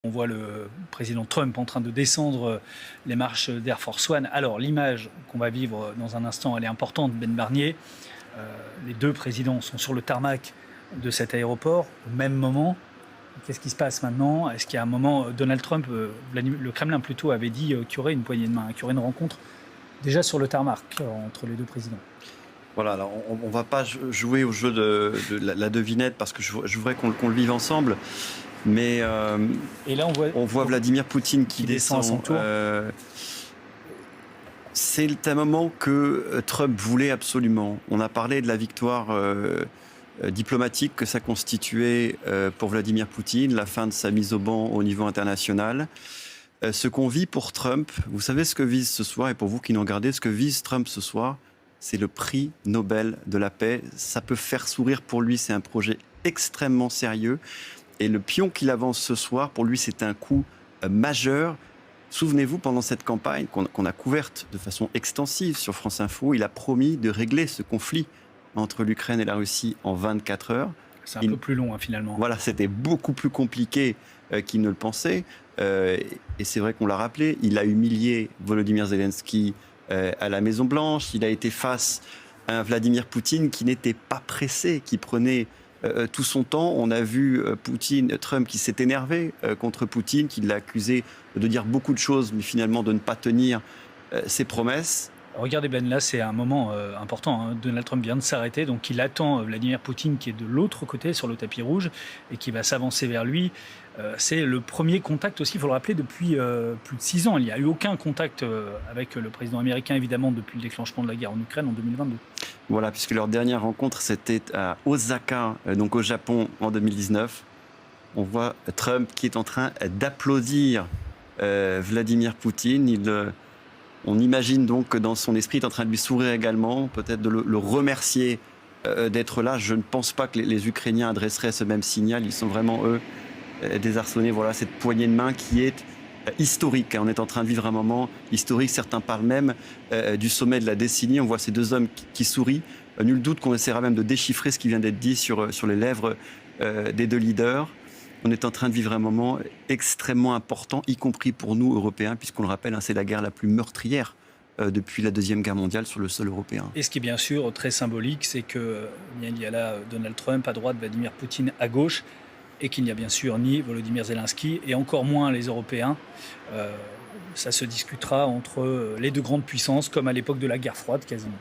On voit le président Trump en train de descendre les marches d'Air Force One. Alors, l'image qu'on va vivre dans un instant, elle est importante, Ben Barnier. Les deux présidents sont sur le tarmac de cet aéroport au même moment. Qu'est-ce qui se passe maintenant? Est-ce qu'il y a un moment, Donald Trump, le Kremlin plutôt, avait dit qu'il y aurait une poignée de main, qu'il y aurait une rencontre déjà sur le tarmac entre les deux présidents? Voilà, alors on ne va pas jouer au jeu de la devinette parce que je voudrais qu'on le vive ensemble. Mais et là, on voit Vladimir Poutine qui descend à son tour. C'est un moment que Trump voulait absolument. On a parlé de la victoire diplomatique que ça constituait pour Vladimir Poutine, la fin de sa mise au ban au niveau international. Ce qu'on vit pour Trump, vous savez ce que vise ce soir, et pour vous qui nous regardez, ce que vise Trump ce soir, c'est le prix Nobel de la paix. Ça peut faire sourire pour lui, c'est un projet extrêmement sérieux. Et le pion qu'il avance ce soir, pour lui, c'est un coup majeur. Souvenez-vous, pendant cette campagne qu'on a couverte de façon extensive sur France Info, il a promis de régler ce conflit entre l'Ukraine et la Russie en 24 heures. C'est un peu plus long, finalement. Voilà, c'était beaucoup plus compliqué qu'il ne le pensait. Et c'est vrai qu'on l'a rappelé, il a humilié Volodymyr Zelensky à la Maison-Blanche. Il a été face à un Vladimir Poutine qui n'était pas pressé, qui prenait tout son temps. On a vu Trump qui s'est énervé contre Poutine, qui l'a accusé de dire beaucoup de choses, mais finalement de ne pas tenir ses promesses. Regardez Ben, là c'est un moment important. Donald Trump vient de s'arrêter, donc il attend Vladimir Poutine qui est de l'autre côté sur le tapis rouge et qui va s'avancer vers lui. C'est le premier contact aussi, il faut le rappeler, depuis plus de 6 ans. Il n'y a eu aucun contact avec le président américain, évidemment, depuis le déclenchement de la guerre en Ukraine en 2022. Voilà, puisque leur dernière rencontre, c'était à Osaka, donc au Japon, en 2019. On voit Trump qui est en train d'applaudir Vladimir Poutine. On imagine donc que dans son esprit, il est en train de lui sourire également, peut-être de le remercier d'être là. Je ne pense pas que les Ukrainiens adresseraient ce même signal. Ils sont vraiment, eux, désarçonnés. Voilà, cette poignée de main qui est historique. On est en train de vivre un moment historique. Certains parlent même du sommet de la décennie. On voit ces deux hommes qui sourient. Nul doute qu'on essaiera même de déchiffrer ce qui vient d'être dit sur les lèvres des deux leaders. On est en train de vivre un moment extrêmement important, y compris pour nous, Européens, puisqu'on le rappelle, c'est la guerre la plus meurtrière depuis la Deuxième Guerre mondiale sur le sol européen. Et ce qui est bien sûr très symbolique, c'est qu'il y a là Donald Trump à droite, Vladimir Poutine à gauche, et qu'il n'y a bien sûr ni Volodymyr Zelensky, et encore moins les Européens. Ça se discutera entre les deux grandes puissances, comme à l'époque de la guerre froide quasiment.